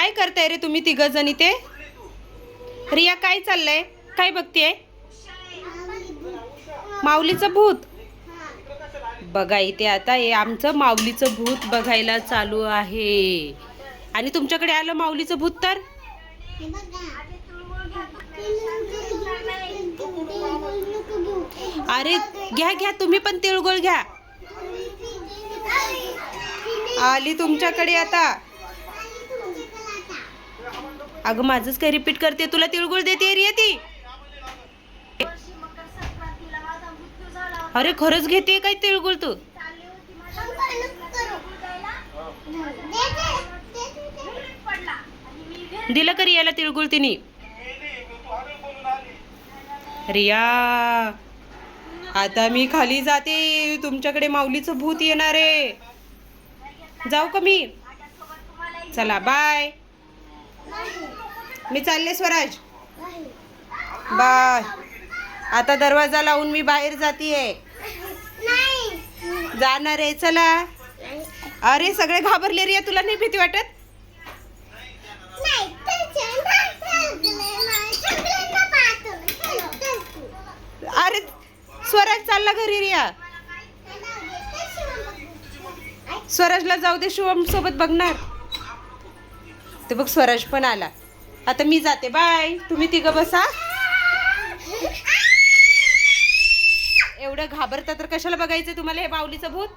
काय करताय रे तुम्ही तिघ जण इथे? रिया काय चाललंय? काय बघतीये? माऊलीचं भूत. बघा इथे आता हे आमचं माऊलीचं भूत बघायला चालू आहे. आणि तुमच्याकडे आलं माऊलीचं भूत तर? अरे घ्या घ्या, तुम्ही पण तिळगुळ घ्या. आली तुमच्याकडे आता. अगं माझंच काय रिपीट करते, तुला तिळगुळ देते रे ती. अरे खरंच घेते काय तिळगुळ तू? दिलं का रियाला तिळगुळ तिने? रिया आता मी खाली जाते, तुमच्याकडे माऊलीचं भूत येणार आहे. जाऊ का मी? चला बाय. मी चालले स्वराज. बाय. आता दरवाजा लावून मी बाहेर जातीये. जाणार आहे चला. अरे सगळे घाबरले रिया, तुला नाही भीती वाटत? अरे स्वराज चालला घरी रिया. स्वराजला जाऊ दे, शिवम सोबत बघणार. ते बघ स्वराज पण आला. आता मी जाते बाय. तुम्ही तिघं बसा. एवढं घाबरता तर कशाला बघायचं तुम्हाला हे माऊलीचं भूत?